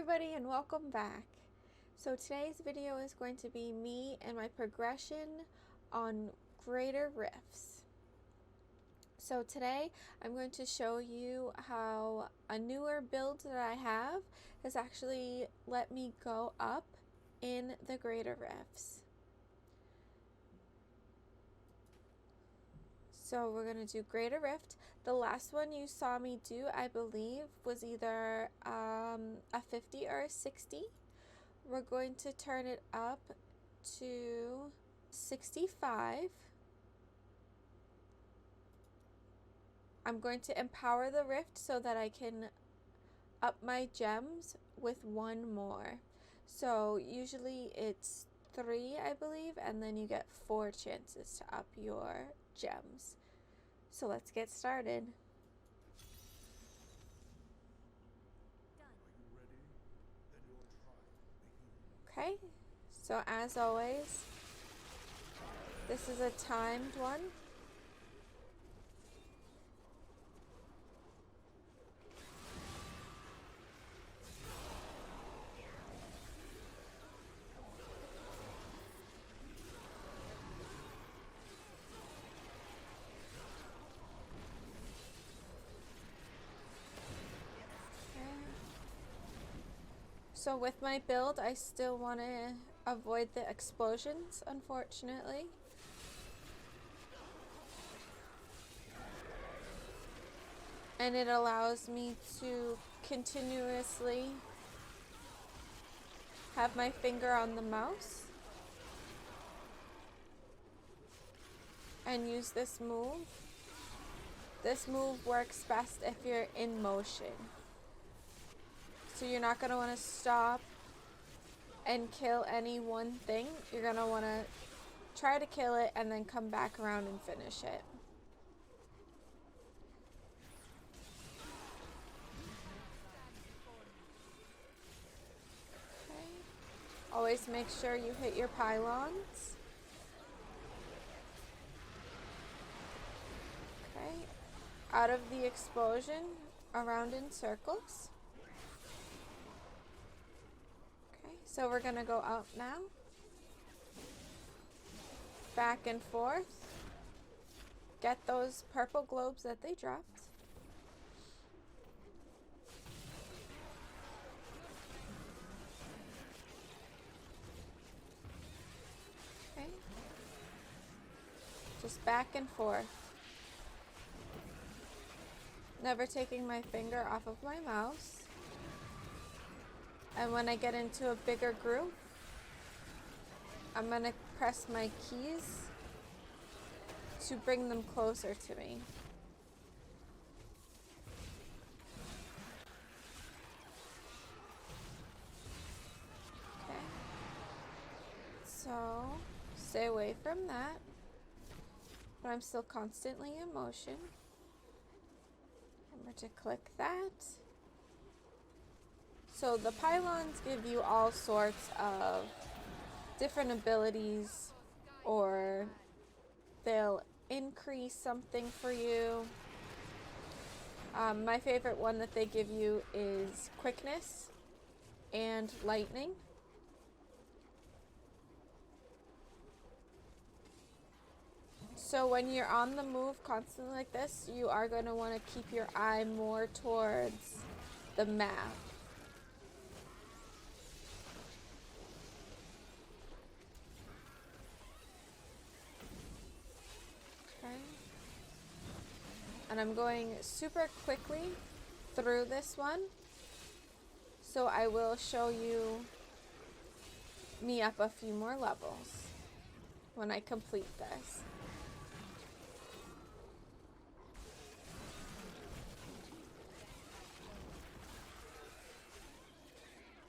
everybody and welcome back. So today's video is going to be me and my progression on greater rifts. So today I'm going to show you how a newer build that I have has actually let me go up in the greater rifts. So we're going to do greater rift. The last one you saw me do, I believe, was either a 50 or a 60. We're going to turn it up to 65. I'm going to empower the rift so that I can up my gems with one more. So usually it's 3, I believe, and then you get 4 chances to up your gems. So let's get started. Okay, so as always, this is a timed one. So with my build, I still want to avoid the explosions, unfortunately. And it allows me to continuously have my finger on the mouse and use this move. This move works best if you're in motion. So you're not going to want to stop and kill any one thing. You're going to want to try to kill it and then come back around and finish it. Okay. Always make sure you hit your pylons. Okay. Out of the explosion, around in circles. So we're going to go up now, back and forth, get those purple globes that they dropped. Okay, just back and forth, never taking my finger off of my mouse. And when I get into a bigger group, I'm going to press my keys to bring them closer to me. Okay. So, stay away from that. But I'm still constantly in motion. Remember to click that. So the pylons give you all sorts of different abilities, or they'll increase something for you. My favorite one that they give you is quickness and lightning. So when you're on the move constantly like this, you are going to want to keep your eye more towards the map. And I'm going super quickly through this one, so I will show you me up a few more levels when I complete this.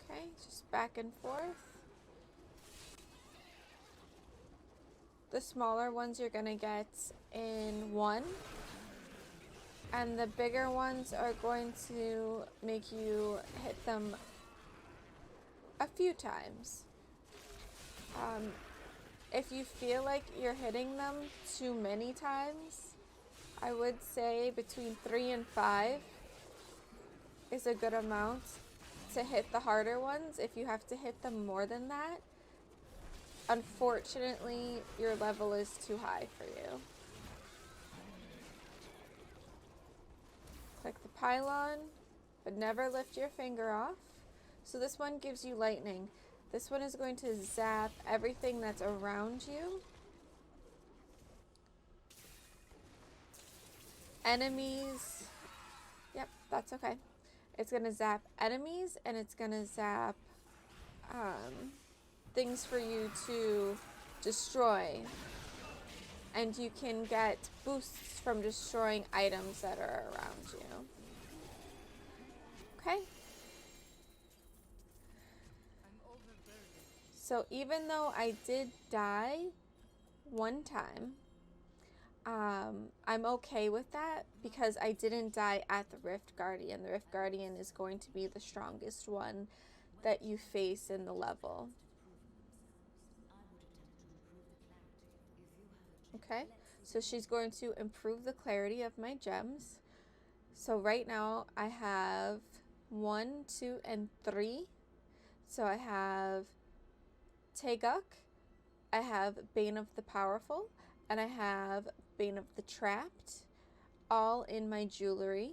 Okay, just back and forth. The smaller ones you're gonna get in one, and the bigger ones are going to make you hit them a few times. If you feel like you're hitting them too many times, I would say between 3 and 5 is a good amount. to hit the harder ones. If you have to hit them more than that, unfortunately, your level is too high for you. Click the pylon, but never lift your finger off. So this one gives you lightning. This one is going to zap everything that's around you. Enemies. Yep, that's okay. It's going to zap enemies, and it's going to zap things for you to destroy. And you can get boosts from destroying items that are around you. Okay? So even though I did die one time, I'm okay with that because I didn't die at the Rift Guardian. The Rift Guardian is going to be the strongest one that you face in the level. Okay, so she's going to improve the clarity of my gems. So right now I have 1, 2, and 3. So I have Teguk, I have Bane of the Powerful, and I have Bane of the Trapped, all in my jewelry.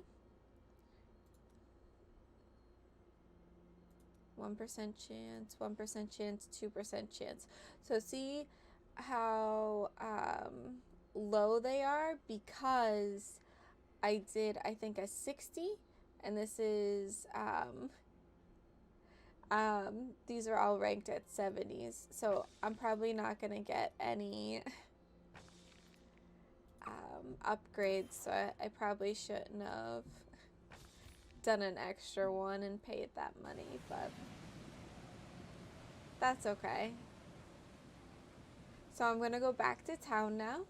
1% chance, 1% chance, 2% chance. So see how low they are because I did, I think, a 60, and this is these are all ranked at 70s, so I'm probably not gonna get any upgrades, so I probably shouldn't have done an extra one and paid that money, but that's okay. So I'm gonna go back to town now,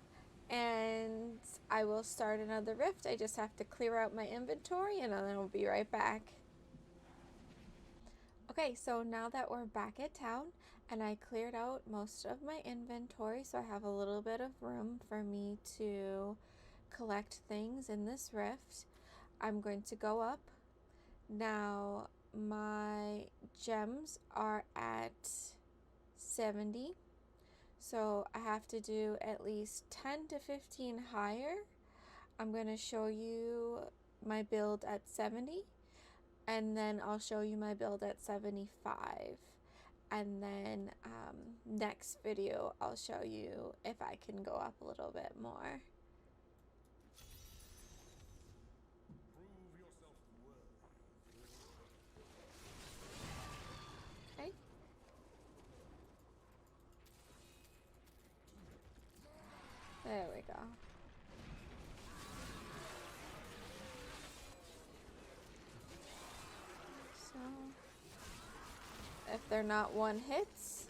and I will start another rift. I just have to clear out my inventory, and then I'll be right back. Okay, so now that we're back at town, and I cleared out most of my inventory, so I have a little bit of room for me to collect things in this rift, I'm going to go up. Now, my gems are at 70, so I have to do at least 10 to 15 higher. I'm going to show you my build at 70, and then I'll show you my build at 75. And then next video, I'll show you if I can go up a little bit more. Okay. There we go. So, if they're not one hits,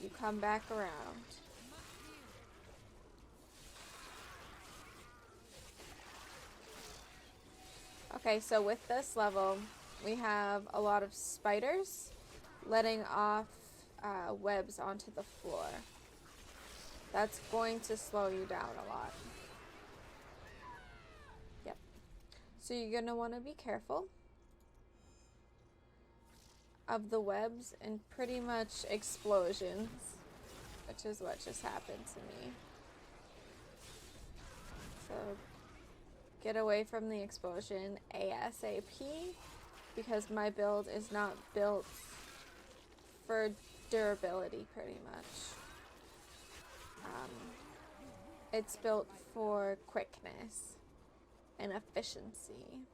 you come back around. Okay, so with this level, we have a lot of spiders letting off webs onto the floor. That's going to slow you down a lot. Yep. So you're going to want to be careful of the webs and pretty much explosions, which is what just happened to me. So get away from the explosion ASAP, because my build is not built for durability pretty much. It's built for quickness and efficiency.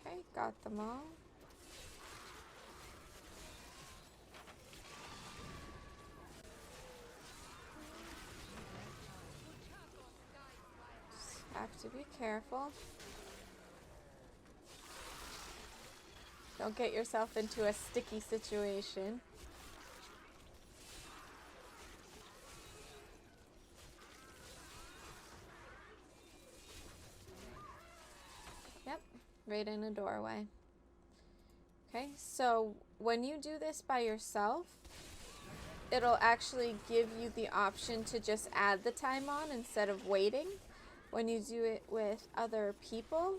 Okay, got them all. Just have to be careful. Don't get yourself into a sticky situation. Yep, right in a doorway. Okay, so when you do this by yourself, it'll actually give you the option to just add the time on instead of waiting. When you do it with other people,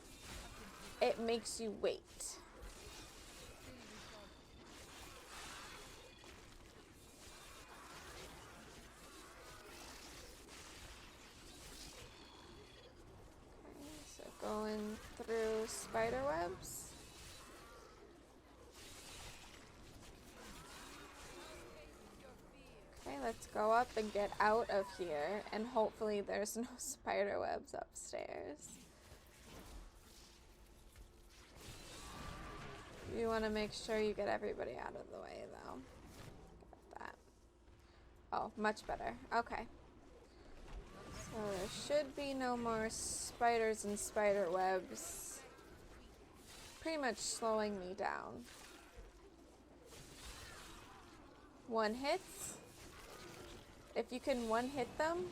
it makes you wait. Okay, so going through spider webs. Okay, let's go up and get out of here, and hopefully there's no spider webs upstairs. You want to make sure you get everybody out of the way, though. Get that. Oh, much better. Okay. So there should be no more spiders and spider webs. Pretty much slowing me down. One hits. If you can one hit them,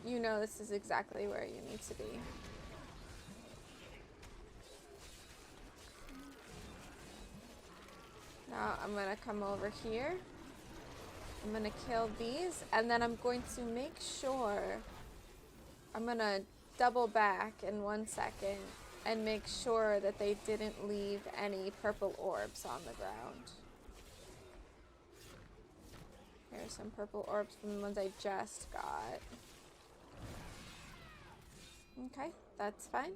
you know this is exactly where you need to be. Now I'm going to come over here. I'm going to kill these, and then I'm going to make sure, I'm going to double back in 1 second and make sure that they didn't leave any purple orbs on the ground. Here's some purple orbs from the ones I just got. Okay, that's fine.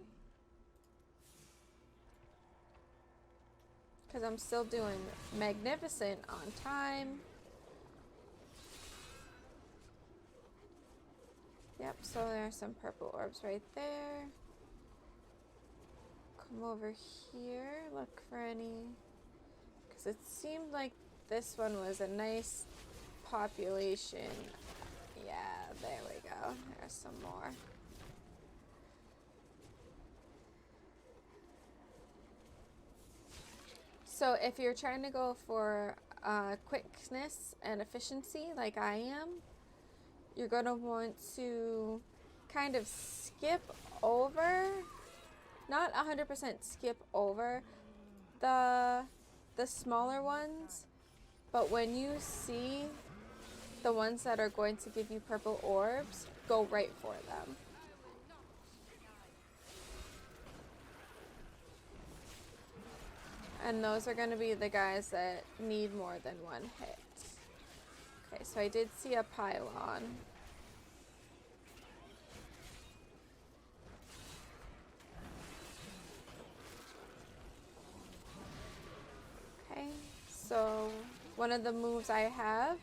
Because I'm still doing magnificent on time. Yep, so there's some purple orbs right there. Come over here, look for any. Because it seemed like this one was a nice population. Yeah, there we go. There's some more. So if you're trying to go for quickness and efficiency like I am, you're going to want to kind of skip over, not 100% skip over the smaller ones, but when you see the ones that are going to give you purple orbs, go right for them. And those are going to be the guys that need more than one hit. Okay, so I did see a pylon. Okay, so one of the moves I have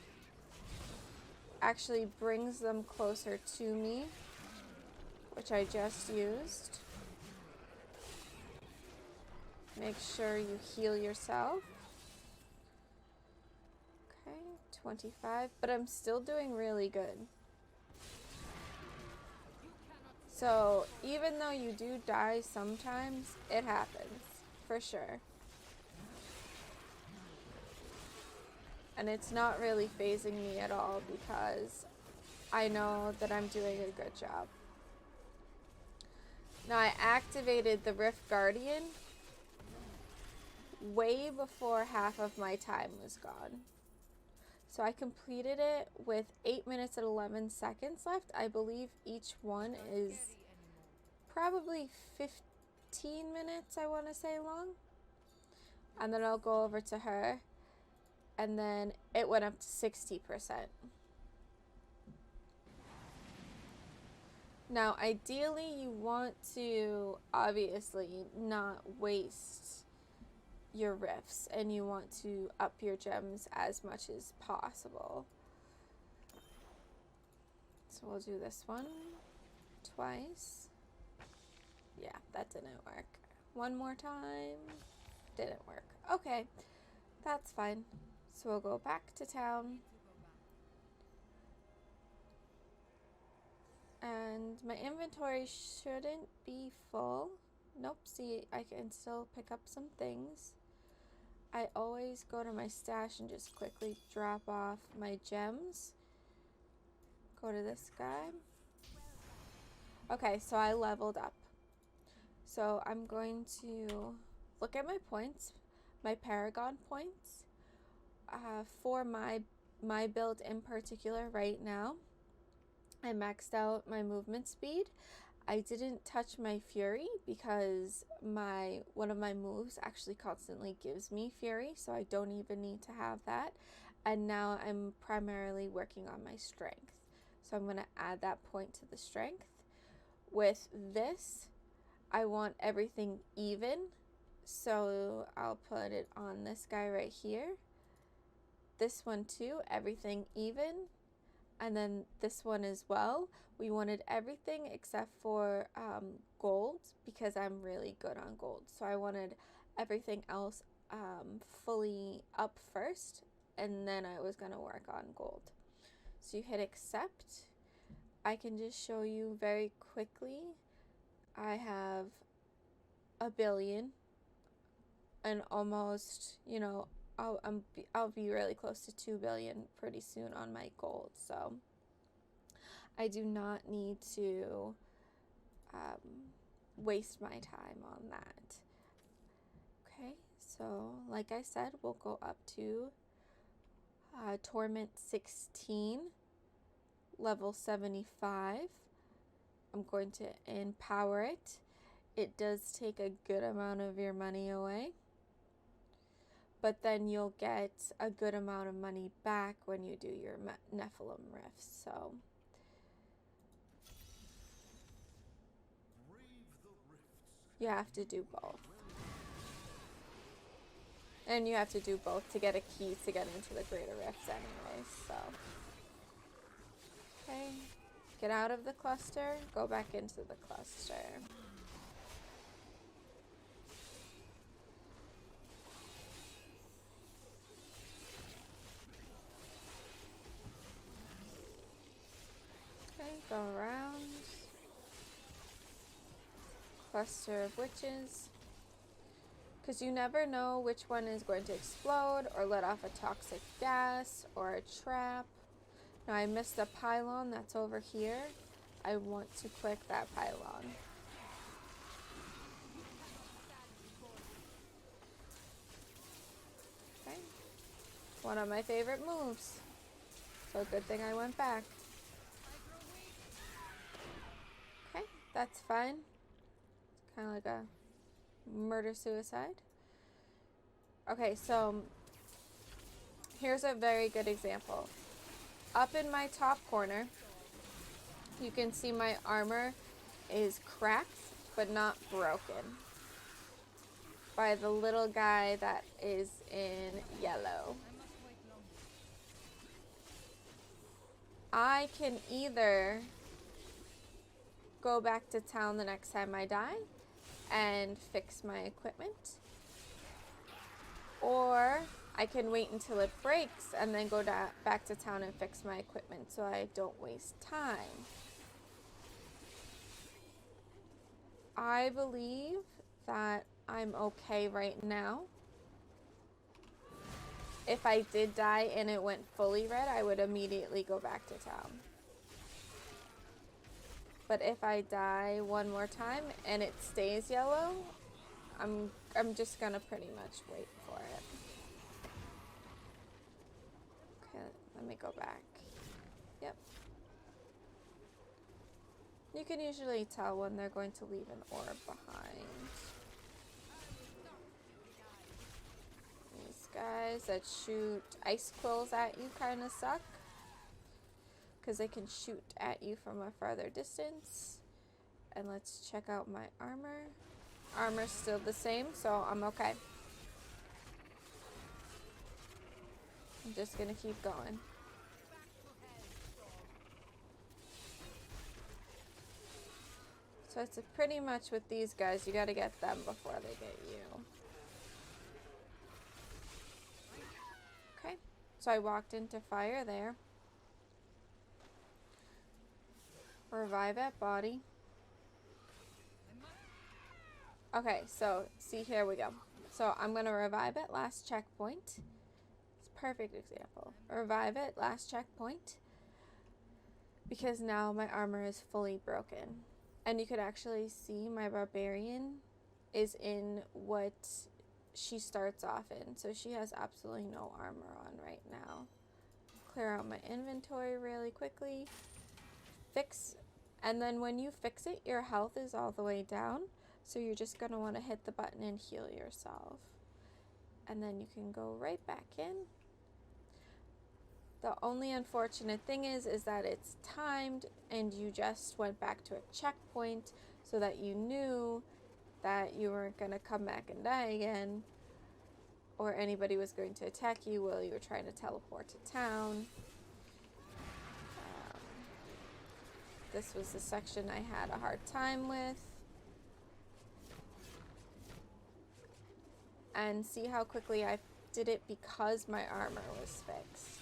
actually brings them closer to me, which I just used. Make sure you heal yourself. Okay, 25, but I'm still doing really good. So even though you do die sometimes, it happens, for sure. And it's not really phasing me at all because I know that I'm doing a good job. Now I activated the Rift Guardian way before half of my time was gone. So I completed it with 8 minutes and 11 seconds left. I believe each one is probably 15 minutes, I want to say, long. And then I'll go over to her. And then it went up to 60%. Now, ideally, you want to obviously not waste your rifts, and you want to up your gems as much as possible. So we'll do this one twice. Yeah, that didn't work. One more time. Didn't work. Okay, that's fine. So we'll go back to town. And my inventory shouldn't be full. Nope, see, I can still pick up some things. I always go to my stash and just quickly drop off my gems. Go to this guy. Okay, so I leveled up. So I'm going to look at my points, my Paragon points. For my my build in particular right now, I maxed out my movement speed. I didn't touch my fury because one of my moves actually constantly gives me fury, so I don't even need to have that. And now I'm primarily working on my strength. So I'm going to add that point to the strength. With this, I want everything even. So I'll put it on this guy right here. This one too, everything even. And then this one as well. We wanted everything except for gold, because I'm really good on gold. So I wanted everything else fully up first, and then I was going to work on gold. So you hit accept. I can just show you very quickly. I have 1 billion and almost, you know, I'll be really close to 2 billion pretty soon on my gold. So I do not need to waste my time on that. Okay, so like I said, we'll go up to Torment 16, level 75. I'm going to empower it. It does take a good amount of your money away, but then you'll get a good amount of money back when you do your Nephilim rifts. So you have to do both. And you have to do both to get a key to get into the greater rifts anyways, so. Okay, get out of the cluster, go back into the cluster. Okay, go around. Cluster of witches. Because you never know which one is going to explode or let off a toxic gas or a trap. Now I missed a pylon that's over here. I want to click that pylon. Okay. One of my favorite moves. So good thing I went back. Okay, that's fine. It's kind of like a murder-suicide. Okay, so here's a very good example. Up in my top corner, you can see my armor is cracked but not broken by the little guy that is in yellow. I can either go back to town the next time I die and fix my equipment, or I can wait until it breaks and then go back to town and fix my equipment so I don't waste time. I believe that I'm okay right now. If I did die and it went fully red, I would immediately go back to town. But if I die one more time and it stays yellow, I'm just gonna pretty much wait for it. Okay, let me go back. Yep. You can usually tell when they're going to leave an orb behind. These guys that shoot ice quills at you kind of suck, because they can shoot at you from a farther distance. And let's check out my armor. Armor's still the same, so I'm okay. I'm just gonna keep going. So it's pretty much with these guys, you gotta get them before they get you. Okay, so I walked into fire there. Revive at body. Okay, so see, here we go. So I'm gonna revive at last checkpoint. It's a perfect example. Revive at last checkpoint, because now my armor is fully broken. And you could actually see my Barbarian is in what she starts off in. So she has absolutely no armor on right now. clear out my inventory really quickly, fix, and then when you fix it, your health is all the way down, so you're just going to want to hit the button and heal yourself. And then you can go right back in. The only unfortunate thing is that it's timed and you just went back to a checkpoint so that you knew that you weren't going to come back and die again, or anybody was going to attack you while you were trying to teleport to town. This was the section I had a hard time with. And see how quickly I did it because my armor was fixed.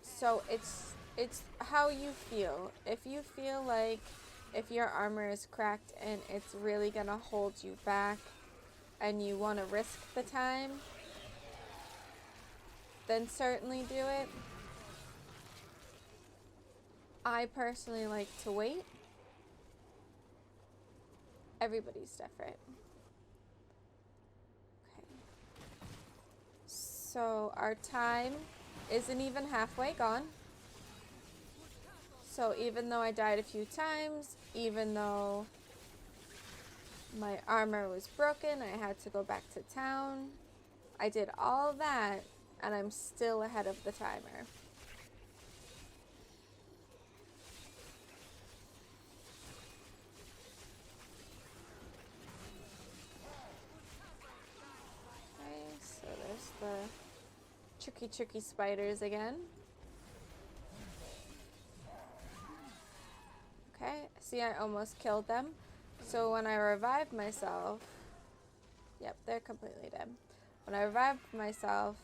So it's how you feel. If you feel like if your armor is cracked and it's really gonna hold you back and you want to risk the time, then certainly do it. I personally like to wait. Everybody's different. Okay. So our time isn't even halfway gone. So even though I died a few times, even though my armor was broken, I had to go back to town, I did all that, and I'm still ahead of the timer. Okay, so there's the tricky spiders again. Okay, see, I almost killed them. So when I revived myself, yep, they're completely dead. When I revived myself,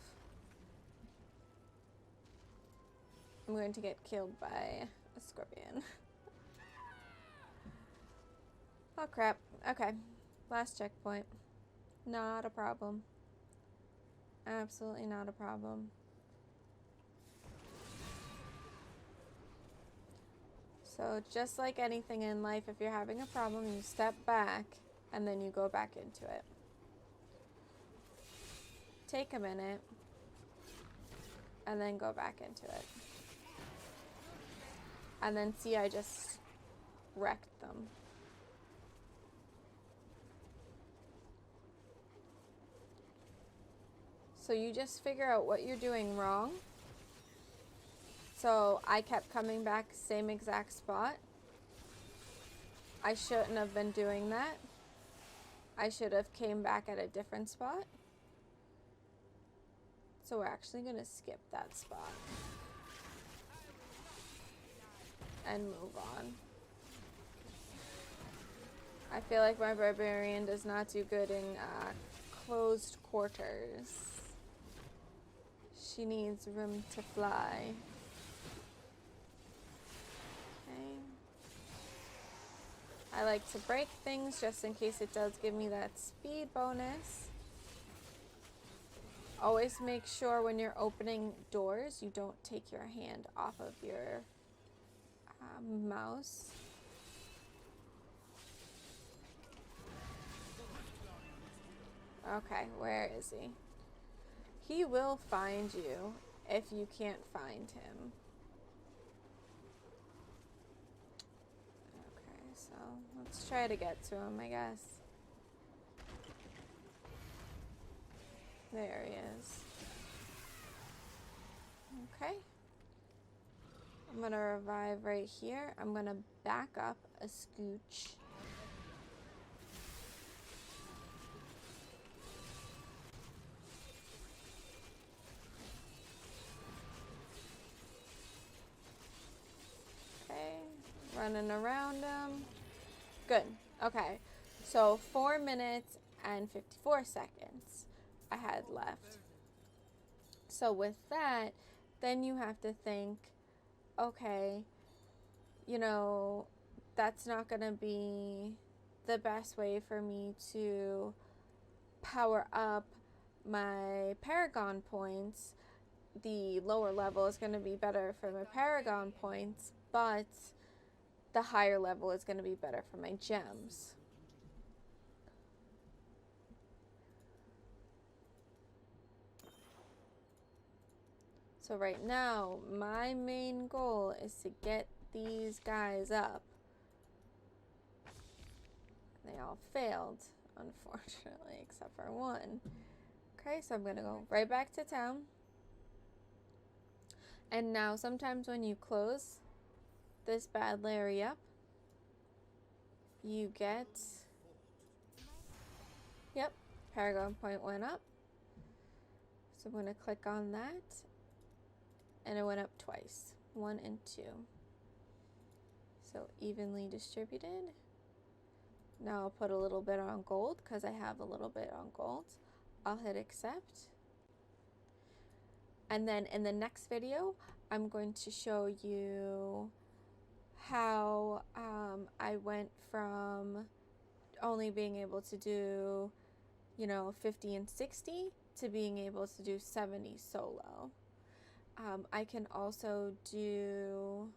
I'm going to get killed by a scorpion. Oh crap. Okay, last checkpoint. Not a problem. Absolutely not a problem. So just like anything in life, if you're having a problem, you step back and then you go back into it. Take a minute and then go back into it. And then see, I just wrecked them. So you just figure out what you're doing wrong. So I kept coming back same exact spot. I shouldn't have been doing that. I should have came back at a different spot. So we're actually going to skip that spot and move on. I feel like my Barbarian does not do good in closed quarters. She needs room to fly. Okay. I like to break things just in case it does give me that speed bonus. Always make sure when you're opening doors, you don't take your hand off of your mouse. Okay, where is he? He will find you if you can't find him. Okay, so let's try to get to him, I guess. There he is. Okay. I'm gonna revive right here. I'm gonna back up a scooch. Okay, running around him. Good. Okay, so 4 minutes and 54 seconds I had left. So with that, then you have to think, okay, you know, that's not going to be the best way for me to power up my Paragon points. The lower level is going to be better for my Paragon points, but the higher level is going to be better for my gems. So right now, my main goal is to get these guys up. They all failed, unfortunately, except for one. Okay, so I'm gonna go right back to town. And now sometimes when you close this bad Larry up, you get, yep, Paragon point went up. So I'm gonna click on that, and it went up twice, 1 and 2. So evenly distributed. Now I'll put a little bit on gold because I have a little bit on gold. I'll hit accept. And then in the next video, I'm going to show you how I went from only being able to do, 50 and 60 to being able to do 70 solo. I can also do,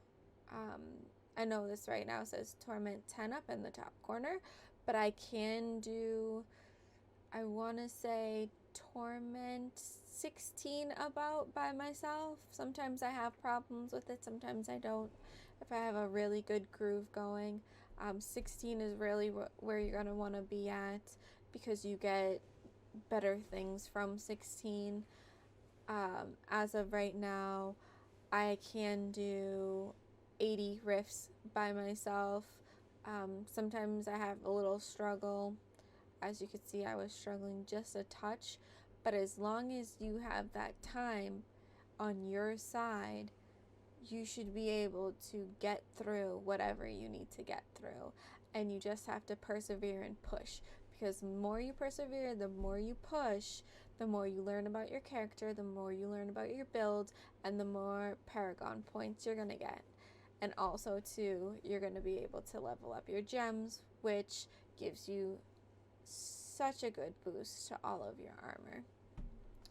I know this right now says Torment 10 up in the top corner, but I can do, I want to say Torment 16 about by myself. Sometimes I have problems with it, sometimes I don't. If I have a really good groove going, 16 is really where you're going to want to be at, because you get better things from 16. As of right now, I can do 80 riffs by myself. Sometimes I have a little struggle. As you can see, I was struggling just a touch, but as long as you have that time on your side, you should be able to get through whatever you need to get through. And you just have to persevere and push, because the more you persevere, the more you push, the more you learn about your character, the more you learn about your build, and the more Paragon points you're gonna get. And also too, you're gonna be able to level up your gems, which gives you such a good boost to all of your armor.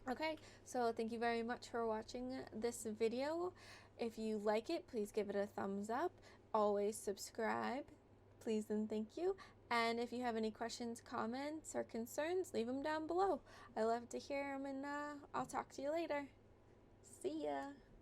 Okay, so thank you very much for watching this video. If you like it, please give it a thumbs up. Always subscribe, please and thank you. And if you have any questions, comments, or concerns, leave them down below. I love to hear them, and I'll talk to you later. See ya.